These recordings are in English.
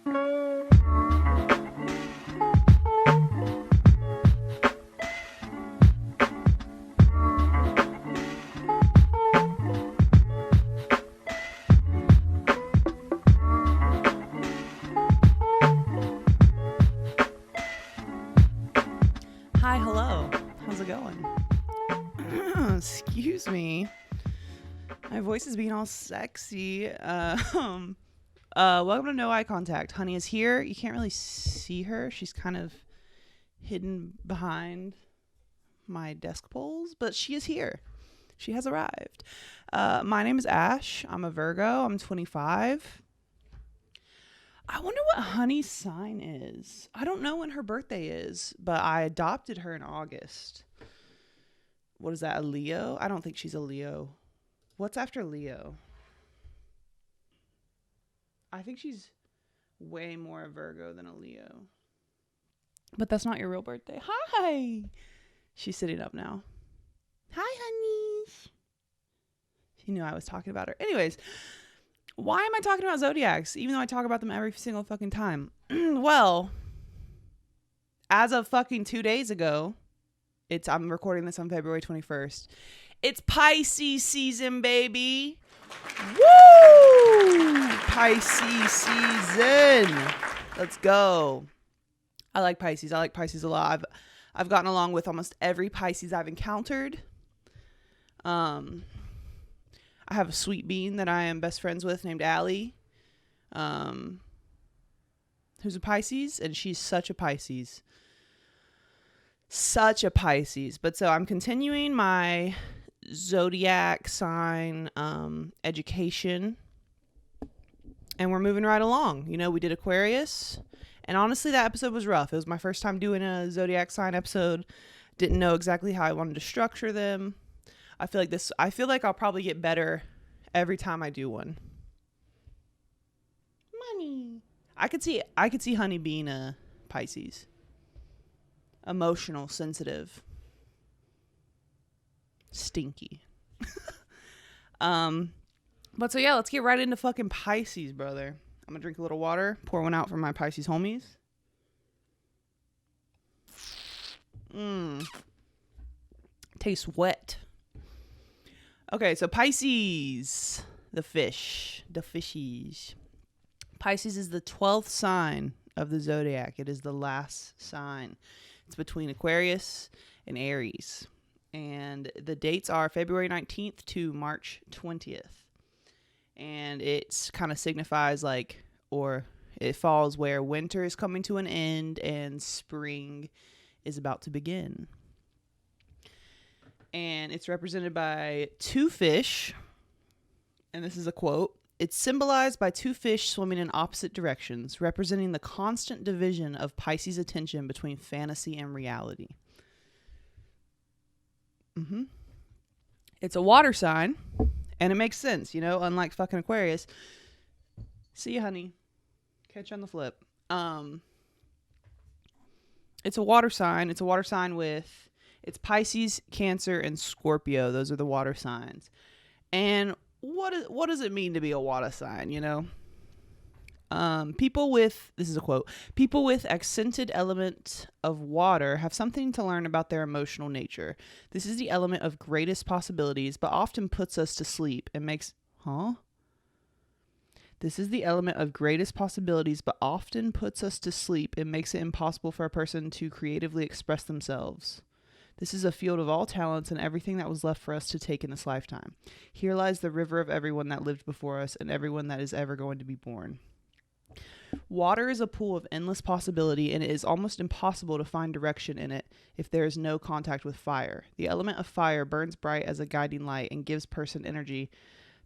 Hi, hello. How's it going? Excuse me. My voice is being all sexy. Welcome to No Eye Contact. Honey is here. You can't really see her. She's kind of hidden behind my desk poles, but she is here. She has arrived. My name is Ash. I'm a Virgo. I'm 25. I wonder what Honey's sign is. I don't know when her birthday is, but I adopted her in August. What is that, a Leo? I don't think she's a Leo. What's after Leo? I think she's way more a Virgo than a Leo. But that's not your real birthday. Hi! She's sitting up now. Hi, honey. She knew I was talking about her. Anyways, why am I talking about zodiacs, even though I talk about them every single fucking time? Well, as of fucking 2 days ago, I'm recording this on February 21st. It's Pisces season, baby. Woo! Pisces season. Let's go. I like Pisces. I like Pisces a lot. I've gotten along with almost every Pisces I've encountered. I have a sweet bean that I am best friends with named Allie, who's a Pisces, and she's such a Pisces. Such a Pisces. But so I'm continuing my zodiac sign education, and we're moving right along. You know, we did Aquarius, and honestly, that episode was rough. It was my first time doing a zodiac sign episode. Didn't know exactly how I wanted to structure them. I feel like I'll probably get better every time I do one. Money. I could see Honey being a Pisces. Emotional, sensitive, stinky. But so yeah, let's get right into fucking Pisces, brother. I'm gonna drink a little water, pour one out for my Pisces homies. Tastes wet. Okay, so Pisces, the fishies. Pisces is the 12th sign of the zodiac. It is the last sign. It's between Aquarius and Aries. And the dates are February 19th to March 20th. And it kind of signifies or it falls where winter is coming to an end and spring is about to begin. And it's represented by two fish. And this is a quote. It's symbolized by two fish swimming in opposite directions, representing the constant division of Pisces' attention between fantasy and reality. It's a water sign, and it makes sense, you know, unlike fucking Aquarius. See you, honey. Catch you on the flip. It's a water sign. It's a water sign with... It's Pisces, Cancer, and Scorpio. Those are the water signs. And what does it mean to be a water sign, you know? This is a quote, people with accented element of water have something to learn about their emotional nature. This is the element of greatest possibilities, but often puts us to sleep and makes... This is the element of greatest possibilities, but often puts us to sleep and makes it impossible for a person to creatively express themselves. This is a field of all talents and everything that was left for us to take in this lifetime. Here lies the river of everyone that lived before us and everyone that is ever going to be born. Water is a pool of endless possibility, and it is almost impossible to find direction in it if there is no contact with fire. The element of fire burns bright as a guiding light and gives person energy,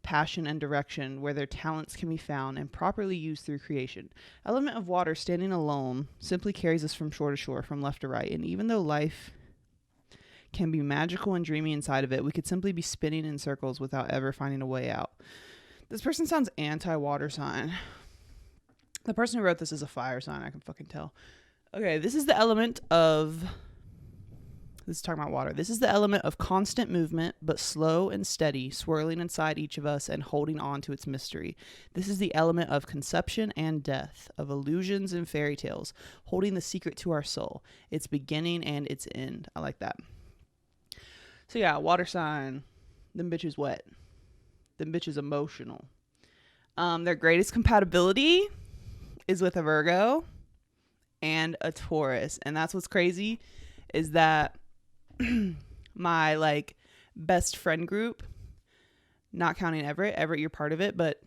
passion, and direction where their talents can be found and properly used through creation. Element of water standing alone simply carries us from shore to shore, from left to right, and even though life can be magical and dreamy inside of it, we could simply be spinning in circles without ever finding a way out. This person sounds anti-water sign. The person who wrote this is a fire sign, I can fucking tell. Okay, this is the element of This is talking about water. This is the element of constant movement, but slow and steady, swirling inside each of us and holding on to its mystery. This is the element of conception and death, of illusions and fairy tales, holding the secret to our soul, its beginning and its end. I like that. So yeah, water sign. Them bitches wet. Them bitches emotional. Their greatest compatibility is with a Virgo and a Taurus. And that's what's crazy is that my like best friend group, not counting Everett, you're part of it, but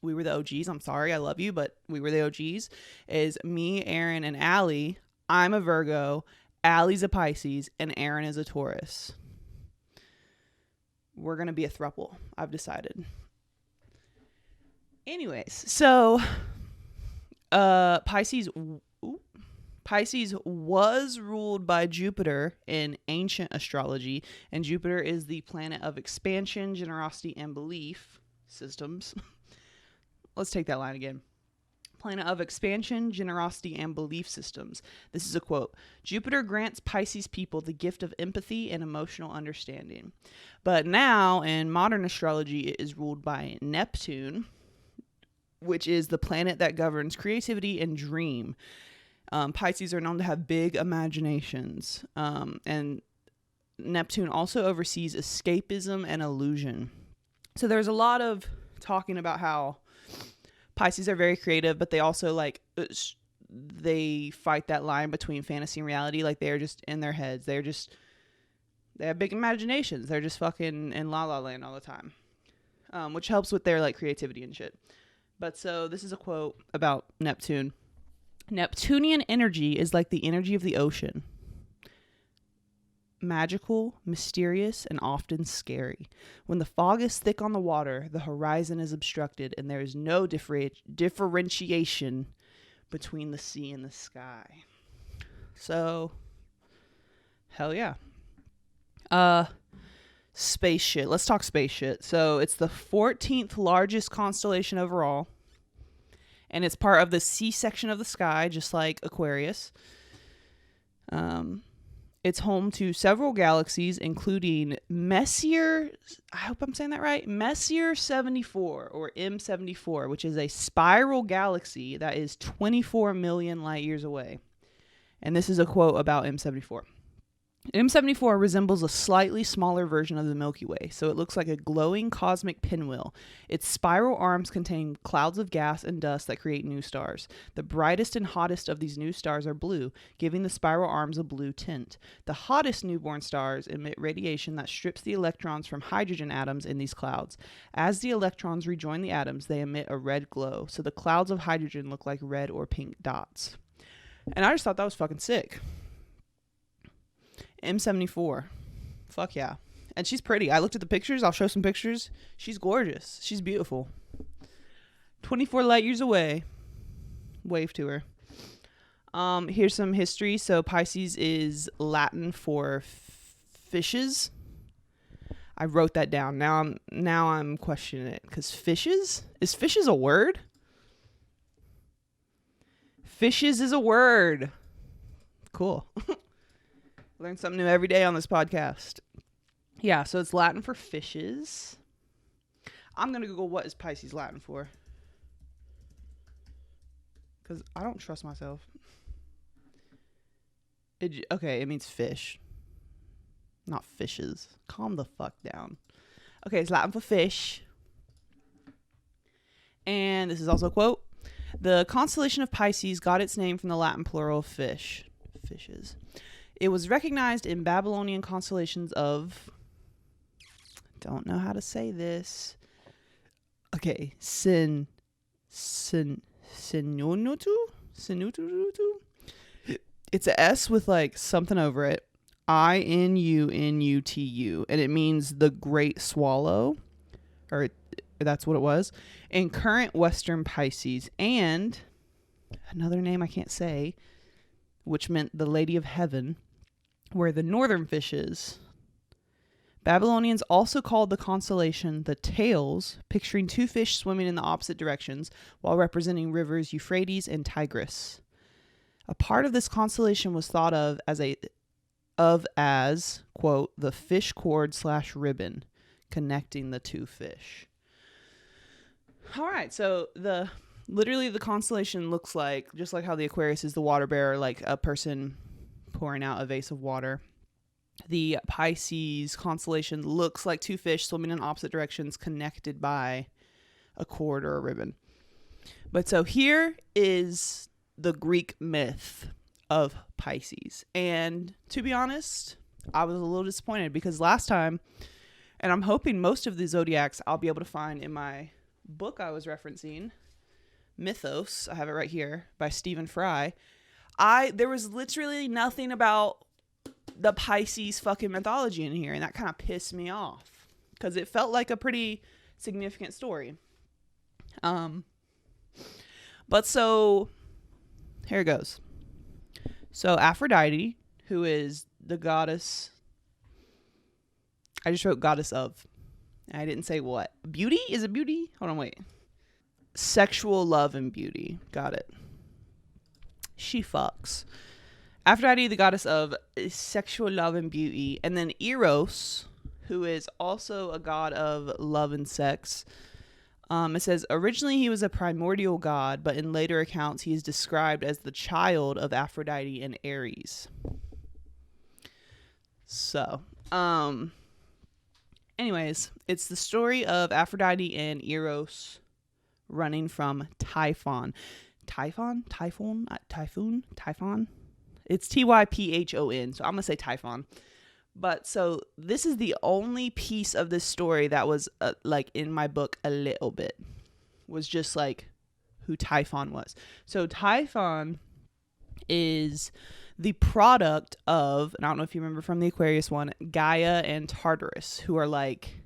we were the OGs. I'm sorry, I love you, but we were the OGs. Is me, Aaron, and Allie. I'm a Virgo, Allie's a Pisces, and Aaron is a Taurus. We're gonna be a throuple, I've decided. Anyways, so Pisces was ruled by Jupiter in ancient astrology, and Jupiter is the planet of expansion, generosity, and belief systems. Let's take that line again. Planet of expansion, generosity, and belief systems. This is a quote. Jupiter grants Pisces people the gift of empathy and emotional understanding. But now, in modern astrology, it is ruled by Neptune, which is the planet that governs creativity and dream. Pisces are known to have big imaginations. And Neptune also oversees escapism and illusion. So there's a lot of talking about how Pisces are very creative, but they also they fight that line between fantasy and reality. Like they're just in their heads. They have big imaginations. They're just fucking in la la land all the time. Which helps with their like creativity and shit. But so this is a quote about Neptune. Neptunian energy is like the energy of the ocean. Magical, mysterious, and often scary. When the fog is thick on the water, the horizon is obstructed, and there is no differentiation between the sea and the sky. So, hell yeah. Space shit. Let's talk space shit. So, it's the 14th largest constellation overall. And it's part of the C section of the sky, just like Aquarius. It's home to several galaxies, including Messier, I hope I'm saying that right, Messier 74, or M74, which is a spiral galaxy that is 24 million light years away. And this is a quote about M74. M74 resembles a slightly smaller version of the Milky Way, so it looks like a glowing cosmic pinwheel. Its spiral arms contain clouds of gas and dust that create new stars. The brightest and hottest of these new stars are blue, giving the spiral arms a blue tint. The hottest newborn stars emit radiation that strips the electrons from hydrogen atoms in these clouds. As the electrons rejoin the atoms, they emit a red glow, so the clouds of hydrogen look like red or pink dots. And I just thought that was fucking sick. M74. Fuck yeah. And she's pretty. I looked at the pictures. I'll show some pictures. She's gorgeous. She's beautiful. 24 light years away. Wave to her. Here's some history. So Pisces is Latin for fishes. I wrote that down. Now I'm questioning it. Because fishes? Is fishes a word? Fishes is a word. Cool. Learn something new every day on this podcast. Yeah, so it's Latin for fishes. I'm going to Google what is Pisces Latin for. Because I don't trust myself. Okay, it means fish. Not fishes. Calm the fuck down. Okay, it's Latin for fish. And this is also a quote. The constellation of Pisces got its name from the Latin plural of fish. Fishes. It was recognized in Babylonian constellations of, don't know how to say this. Okay, Sinutu. It's a S with like something over it. Inunutu, and it means the great swallow, or that's what it was. In current Western Pisces, and another name I can't say, which meant the Lady of Heaven, where the northern fishes. Babylonians also called the constellation the Tails, picturing two fish swimming in the opposite directions while representing rivers Euphrates and Tigris. A part of this constellation was thought of as of as, quote, the fish cord / ribbon connecting the two fish. All right, so literally the constellation looks like, just like how the Aquarius is the water bearer, like a person pouring out a vase of water. The Pisces constellation looks like two fish swimming in opposite directions connected by a cord or a ribbon. But so here is the Greek myth of Pisces. And to be honest, I was a little disappointed because last time, and I'm hoping most of the zodiacs I'll be able to find in my book I was referencing, Mythos, I have it right here, by Stephen Fry. There was literally nothing about the Pisces fucking mythology in here, and that kind of pissed me off because it felt like a pretty significant story. But so here it goes. So Aphrodite, who is the goddess, I just wrote goddess of, I didn't say what. Beauty? Is it beauty? Hold on, wait. Sexual love and beauty. Got it. She fucks. Aphrodite, the goddess of sexual love and beauty. And then Eros, who is also a god of love and sex. It says, originally he was a primordial god, but in later accounts he is described as the child of Aphrodite and Ares. So, anyways, it's the story of Aphrodite and Eros running from Typhon. Typhon? It's Typhon. So I'm going to say Typhon. But so this is the only piece of this story that was like in my book a little bit. Was just like who Typhon was. So Typhon is the product of, and I don't know if you remember from the Aquarius one, Gaia and Tartarus, who are like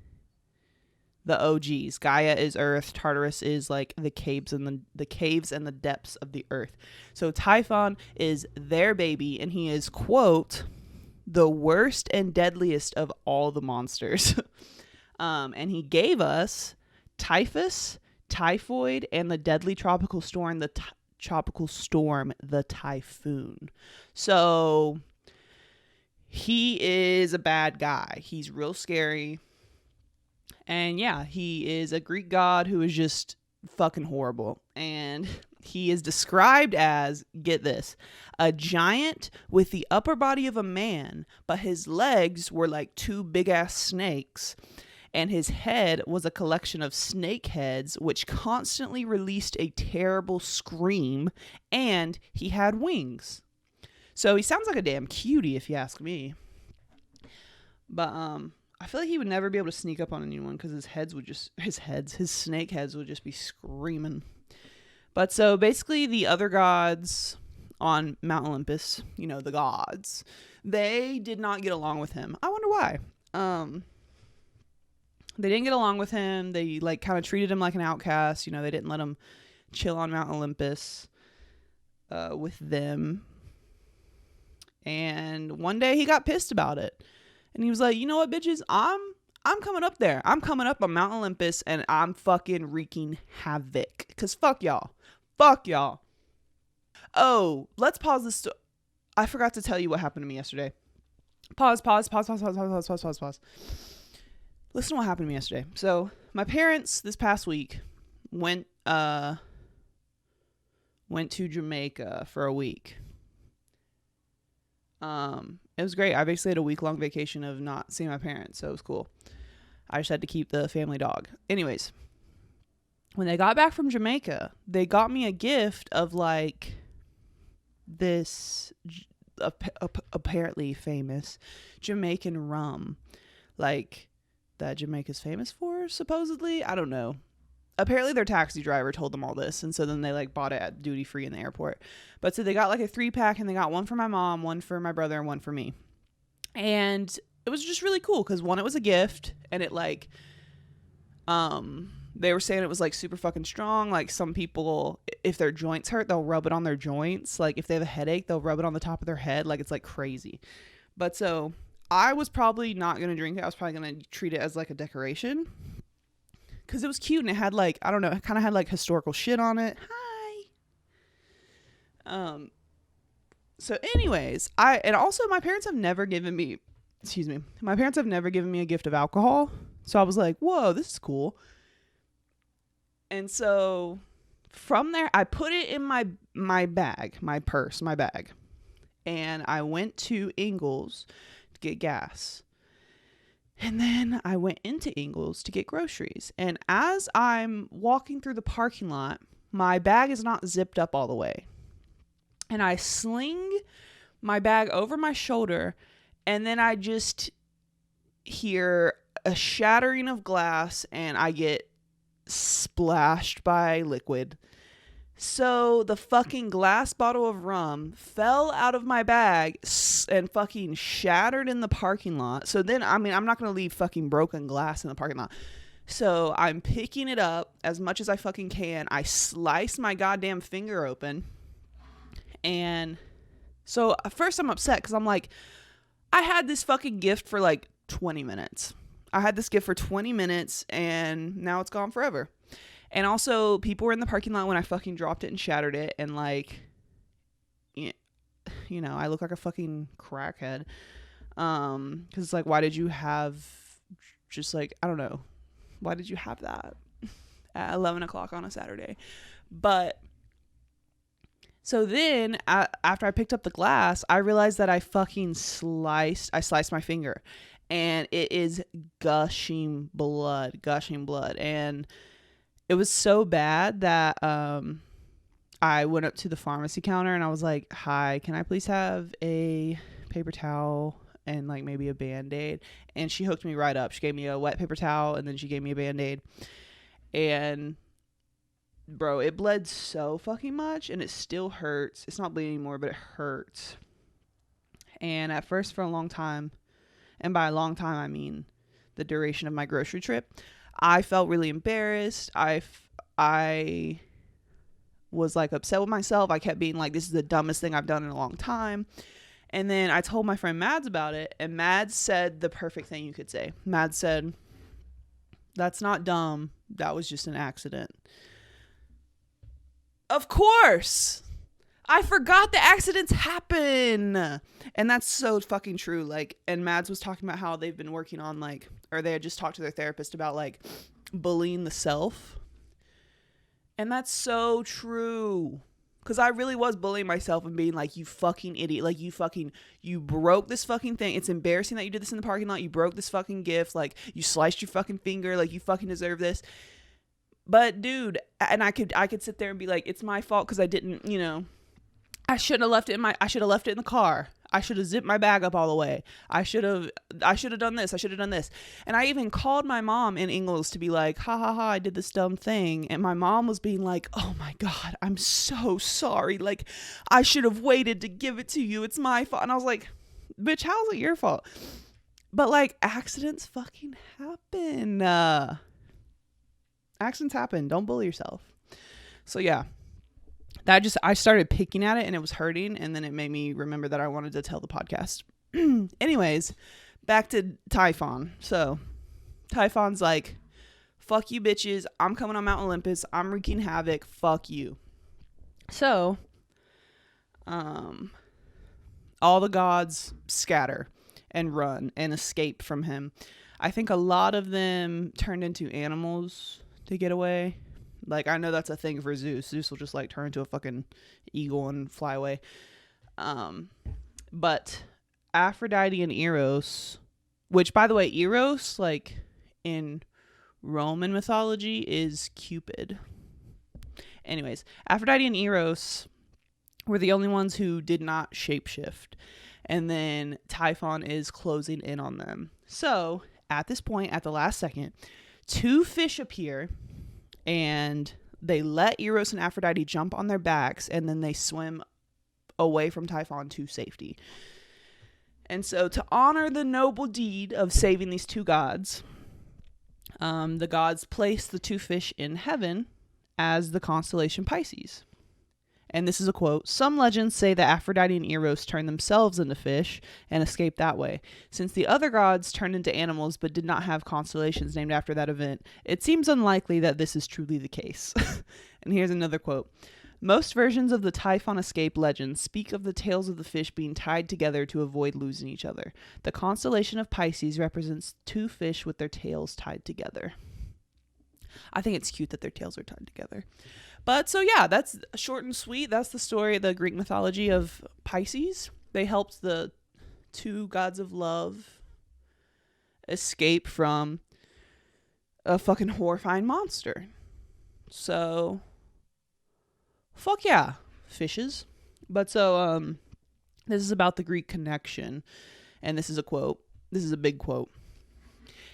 the OGs. Gaia is Earth. Tartarus is like the caves and the depths of the Earth. So Typhon is their baby, and he is, quote, the worst and deadliest of all the monsters. And he gave us typhus, typhoid, and the deadly tropical storm, the typhoon. So he is a bad guy. He's real scary. And yeah, he is a Greek god who is just fucking horrible. And he is described as, get this, a giant with the upper body of a man, but his legs were like two big ass snakes, and his head was a collection of snake heads which constantly released a terrible scream, and he had wings. So he sounds like a damn cutie if you ask me. But I feel like he would never be able to sneak up on anyone because his snake heads would just be screaming. But so basically the other gods on Mount Olympus, the gods, they did not get along with him. I wonder why. They didn't get along with him. They like kind of treated him like an outcast. They didn't let him chill on Mount Olympus with them. And one day he got pissed about it. And he was like, you know what, bitches? I'm coming up there. I'm coming up on Mount Olympus and I'm fucking wreaking havoc. Because fuck y'all. Fuck y'all. Oh, let's pause this. I forgot to tell you what happened to me yesterday. Pause. Listen to what happened to me yesterday. So my parents this past week went to Jamaica for a week. It was great. I basically had a week-long vacation of not seeing my parents, so it was cool. I just had to keep the family dog. Anyways, when they got back from Jamaica, they got me a gift of like this apparently famous Jamaican rum, like that Jamaica's famous for, supposedly. I don't know. Apparently their taxi driver told them all this, and so then they like bought it at duty free in the airport. But so they got like a 3-pack, and they got one for my mom, one for my brother, and one for me. And it was just really cool because one, it was a gift, and it like they were saying it was like super fucking strong. Like some people, if their joints hurt, they'll rub it on their joints. Like if they have a headache, they'll rub it on the top of their head. Like it's like crazy. But so I was probably not going to drink it. I was probably going to treat it as like a decoration because it was cute, and it had like, I don't know, it kind of had like historical shit on it. Hi. So anyways, and also my parents have never given me, my parents have never given me a gift of alcohol. So I was like, whoa, this is cool. And so from there, I put it in my bag, my purse, my bag. And I went to Ingles to get gas. And then I went into Ingles to get groceries. And as I'm walking through the parking lot, my bag is not zipped up all the way. And I sling my bag over my shoulder, and then I just hear a shattering of glass, and I get splashed by liquid. So the fucking glass bottle of rum fell out of my bag and fucking shattered in the parking lot. So then, I'm not going to leave fucking broken glass in the parking lot. So I'm picking it up as much as I fucking can. I slice my goddamn finger open. And so at first I'm upset because I'm like, I had this fucking gift for like 20 minutes. I had this gift for 20 minutes and now it's gone forever. And also people were in the parking lot when I fucking dropped it and shattered it. And like, you know, I look like a fucking crackhead. Cause it's like, why did you have just like, I don't know. Why did you have that at 11 o'clock on a Saturday? But so then after I picked up the glass, I realized that I sliced my finger and it is gushing blood. And it was so bad that I went up to the pharmacy counter and I was like, hi, can I please have a paper towel and like maybe a Band-Aid? And she hooked me right up. She gave me a wet paper towel and then she gave me a Band-Aid. And bro, it bled so fucking much and it still hurts. It's not bleeding anymore, but it hurts. And at first for a long time, and by a long time I mean the duration of my grocery trip, I felt really embarrassed. I was like upset with myself. I kept being like, this is the dumbest thing I've done in a long time. And then I told my friend Mads about it, and Mads said the perfect thing you could say. Mads said, that's not dumb. That was just an accident. Of course. I forgot the accidents happen. And that's so fucking true. Like, and Mads was talking about how they've been working on like, or they had just talked to their therapist about like bullying the self. And that's so true. Cause I really was bullying myself and being like, you fucking idiot. Like you broke this fucking thing. It's embarrassing that you did this in the parking lot. You broke this fucking gift. Like you sliced your fucking finger. Like you fucking deserve this. But dude, and I could sit there and be like, it's my fault because I didn't, you know, I should have left it in the car. I should have zipped my bag up all the way. I should have done this. I should have done this. And I even called my mom in Ingles to be like, ha ha ha, I did this dumb thing. And my mom was being like, oh my God, I'm so sorry. Like I should have waited to give it to you. It's my fault. And I was like, bitch, how is it your fault? But like accidents fucking happen. Accidents happen. Don't bully yourself. So yeah, I started picking at it and it was hurting. And then it made me remember that I wanted to tell the podcast. Anyways, back to Typhon. So Typhon's like, fuck you bitches. I'm coming on Mount Olympus. I'm wreaking havoc. Fuck you. So, all the gods scatter and run and escape from him. I think a lot of them turned into animals to get away. Like, I know that's a thing for Zeus. Zeus will just like turn into a fucking eagle and fly away. But Aphrodite and Eros, which by the way, Eros, like in Roman mythology, is Cupid. Anyways, Aphrodite and Eros were the only ones who did not shapeshift. And then Typhon is closing in on them. So at this point, at the last second, two fish appear and they let Eros and Aphrodite jump on their backs and then they swim away from Typhon to safety. And so to honor the noble deed of saving these two gods, the gods placed the two fish in heaven as the constellation Pisces. And this is a quote. Some legends say that Aphrodite and Eros turned themselves into fish and escaped that way. Since the other gods turned into animals but did not have constellations named after that event, it seems unlikely that this is truly the case. And here's another quote. Most versions of the Typhon escape legend speak of the tails of the fish being tied together to avoid losing each other. The constellation of Pisces represents two fish with their tails tied together. I think it's cute that their tails are tied together. But so yeah, that's short and sweet. That's the story of the Greek mythology of Pisces. They helped the two gods of love escape from a fucking horrifying monster. So, fuck yeah, fishes. But so, this is about the Greek connection. And this is a quote. This is a big quote.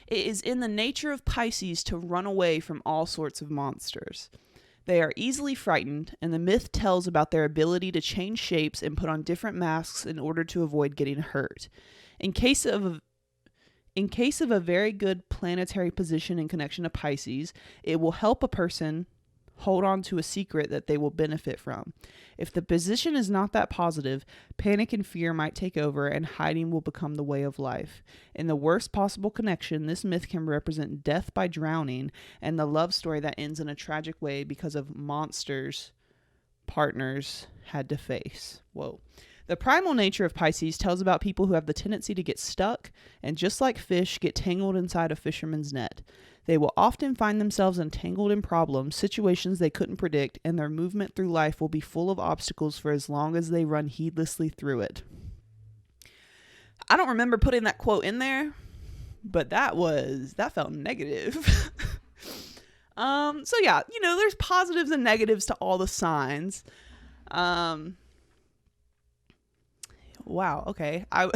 It is in the nature of Pisces to run away from all sorts of monsters. They are easily frightened, and the myth tells about their ability to change shapes and put on different masks in order to avoid getting hurt. In case of a very good planetary position in connection to Pisces, it will help a person hold on to a secret that they will benefit from. If the position is not that positive, panic and fear might take over and hiding will become the way of life. In the worst possible connection, this myth can represent death by drowning and the love story that ends in a tragic way because of monsters partners had to face. Whoa. The primal nature of Pisces tells about people who have the tendency to get stuck and, just like fish, get tangled inside a fisherman's net. They will often find themselves entangled in problems, situations they couldn't predict, and their movement through life will be full of obstacles for as long as they run heedlessly through it. I don't remember putting that quote in there, but that felt negative. So yeah, there's positives and negatives to all the signs. Wow, okay. I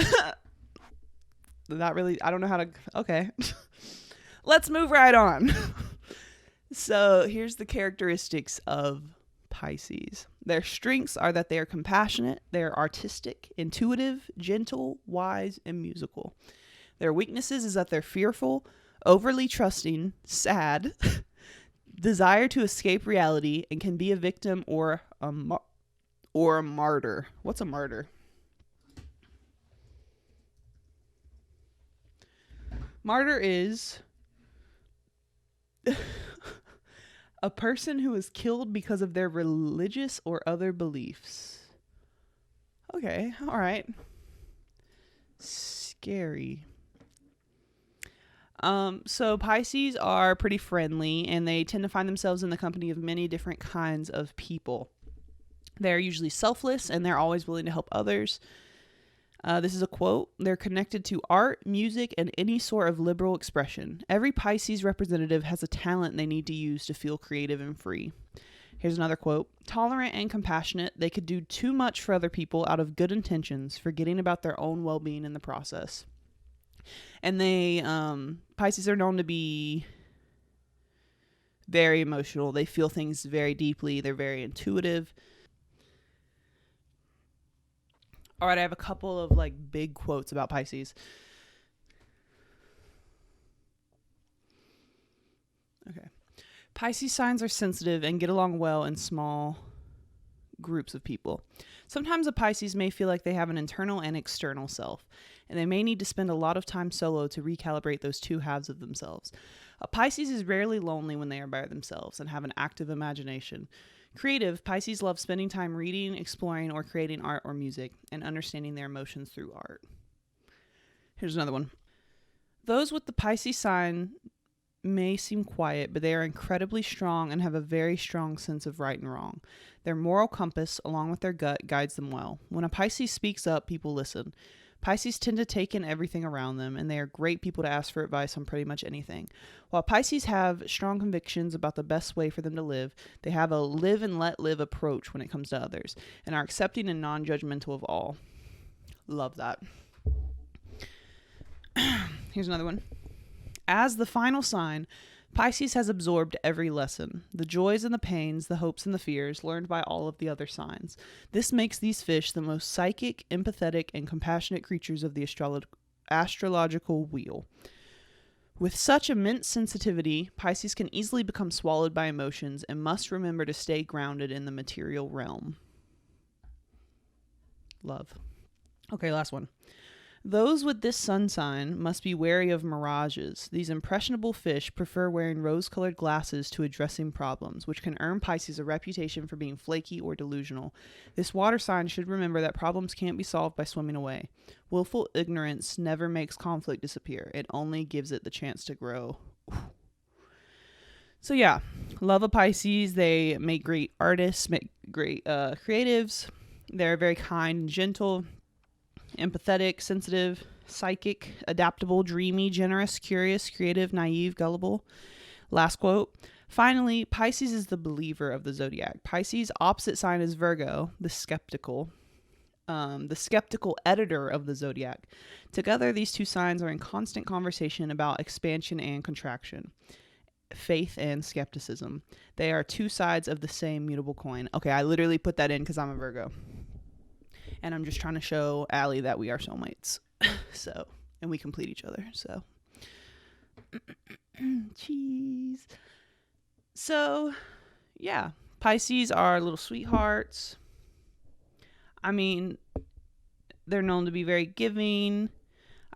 don't know how to, okay. Let's move right on. So here's the characteristics of Pisces. Their strengths are that they are compassionate, they are artistic, intuitive, gentle, wise, and musical. Their weaknesses is that they're fearful, overly trusting, sad, desire to escape reality, and can be a victim or a martyr. What's a martyr? Martyr is a person who is killed because of their religious or other beliefs. Okay, all right. Scary. So Pisces are pretty friendly, and they tend to find themselves in the company of many different kinds of people. They're usually selfless, and they're always willing to help others. This is a quote. They're connected to art, music, and any sort of liberal expression. Every Pisces representative has a talent they need to use to feel creative and free. Here's another quote. Tolerant and compassionate, they could do too much for other people out of good intentions, forgetting about their own well-being in the process. And Pisces are known to be very emotional. They feel things very deeply. They're very intuitive. All right, I have a couple of big quotes about Pisces. Okay. Pisces signs are sensitive and get along well in small groups of people. Sometimes a Pisces may feel like they have an internal and external self, and they may need to spend a lot of time solo to recalibrate those two halves of themselves. A Pisces is rarely lonely when they are by themselves and have an active imagination. Creative, Pisces love spending time reading, exploring, or creating art or music, and understanding their emotions through art. Here's another one. Those with the Pisces sign may seem quiet, but they are incredibly strong and have a very strong sense of right and wrong. Their moral compass, along with their gut, guides them well. When a Pisces speaks up, people listen. Pisces tend to take in everything around them, and they are great people to ask for advice on pretty much anything. While Pisces have strong convictions about the best way for them to live, they have a live and let live approach when it comes to others, and are accepting and non-judgmental of all. Love that. Here's another one. As the final sign, Pisces has absorbed every lesson, the joys and the pains, the hopes and the fears learned by all of the other signs. This makes these fish the most psychic, empathetic, and compassionate creatures of the astrological wheel. With such immense sensitivity, Pisces can easily become swallowed by emotions and must remember to stay grounded in the material realm. Love. Okay, last one. Those with this sun sign must be wary of mirages. These impressionable fish prefer wearing rose-colored glasses to addressing problems, which can earn Pisces a reputation for being flaky or delusional. This water sign should remember that problems can't be solved by swimming away. Willful ignorance never makes conflict disappear. It only gives it the chance to grow. So yeah, love of Pisces. They make great artists, make great creatives. They're very kind and gentle, empathetic, sensitive, psychic, adaptable, dreamy, generous, curious, creative, naive, gullible. Last quote. Finally, Pisces is the believer of the zodiac. Pisces' opposite sign is Virgo, the skeptical editor of the zodiac. Together, these two signs are in constant conversation about expansion and contraction, faith and skepticism. They are two sides of the same mutable coin. Okay, I literally put that in because I'm a Virgo. And I'm just trying to show Allie that we are soulmates. So, and we complete each other. So, cheese. So, yeah. Pisces are little sweethearts. I mean, they're known to be very giving.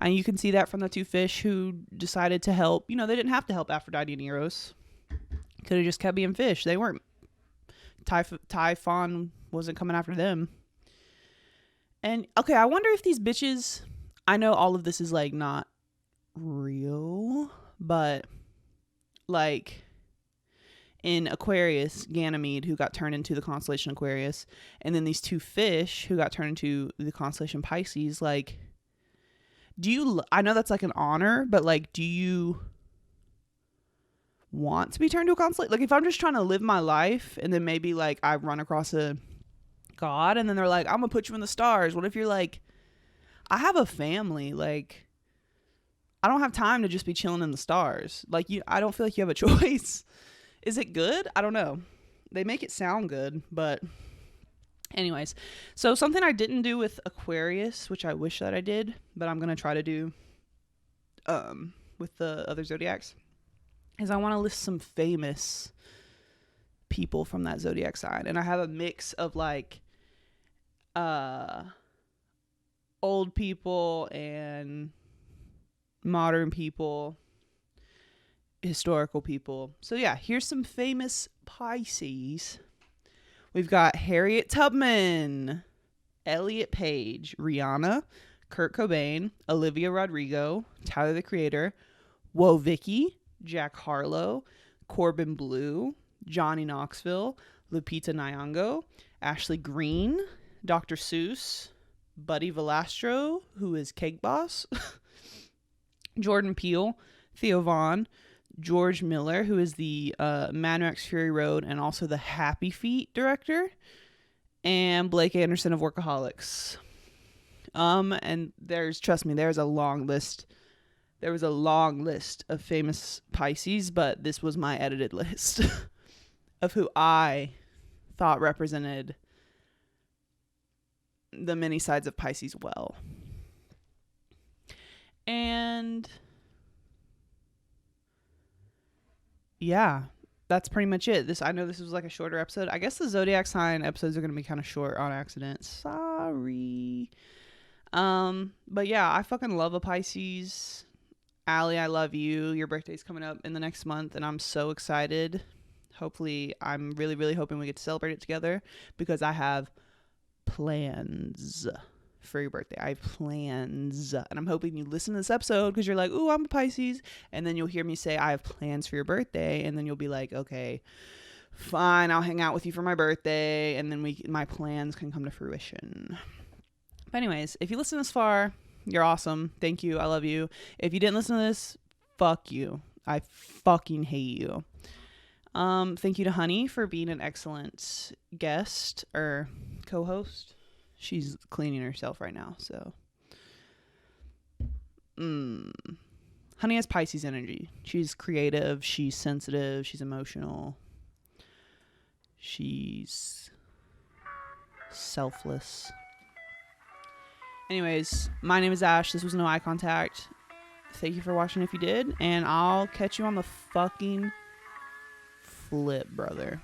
And you can see that from the two fish who decided to help. You know, they didn't have to help Aphrodite and Eros. Could have just kept being fish. They weren't. Typhon wasn't coming after them. And, okay, I wonder if these bitches, I know all of this is, like, not real, but, like, in Aquarius, Ganymede, who got turned into the constellation Aquarius, and then these two fish who got turned into the constellation Pisces, like, I know that's, like, an honor, but, like, do you want to be turned to a constellation? Like, if I'm just trying to live my life, and then maybe, like, I run across a God, and then they're like, I'm gonna put you in the stars. What if you're like, I have a family, like, I don't have time to just be chilling in the stars. Like, I don't feel like you have a choice. Is it good? I don't know. They make it sound good, but anyways. So something I didn't do with Aquarius, which I wish that I did, but I'm gonna try to do with the other zodiacs, is I want to list some famous people from that zodiac sign. And I have a mix of, like, old people and modern people, historical people. So yeah, here's some famous Pisces. We've got Harriet Tubman, Elliot Page, Rihanna, Kurt Cobain, Olivia Rodrigo, Tyler the Creator, Vicky, Jack Harlow, Corbin Bleu, Johnny Knoxville, Lupita Nyong'o, Ashley Green, Dr. Seuss, Buddy Valastro, who is Cake Boss, Jordan Peele, Theo Vaughn, George Miller, who is the Mad Max Fury Road and also the Happy Feet director, and Blake Anderson of Workaholics. And there's a long list. There was a long list of famous Pisces, but this was my edited list of who I thought represented the many sides of Pisces well. And yeah, that's pretty much it. I know this was like a shorter episode. I guess the zodiac sign episodes are going to be kind of short on accident. Sorry. But yeah, I fucking love a Pisces. Allie, I love you. Your birthday's coming up in the next month, and I'm so excited. Hopefully, I'm really, really hoping we get to celebrate it together, because I have plans for your birthday. I have plans, and I'm hoping you listen to this episode because you're like, ooh, I'm a Pisces, and then you'll hear me say I have plans for your birthday, and then you'll be like, okay, fine, I'll hang out with you for my birthday, and then my plans can come to fruition. But anyways, if you listen this far, you're awesome. Thank you. I love you. If you didn't listen to this, fuck you. I fucking hate you. Thank you to Honey for being an excellent guest or co-host. She's cleaning herself right now, so. Honey has Pisces energy. She's creative. She's sensitive. She's emotional. She's selfless. Anyways, my name is Ash. This was No Eye Contact. Thank you for watching if you did, and I'll catch you on the fucking flip, brother.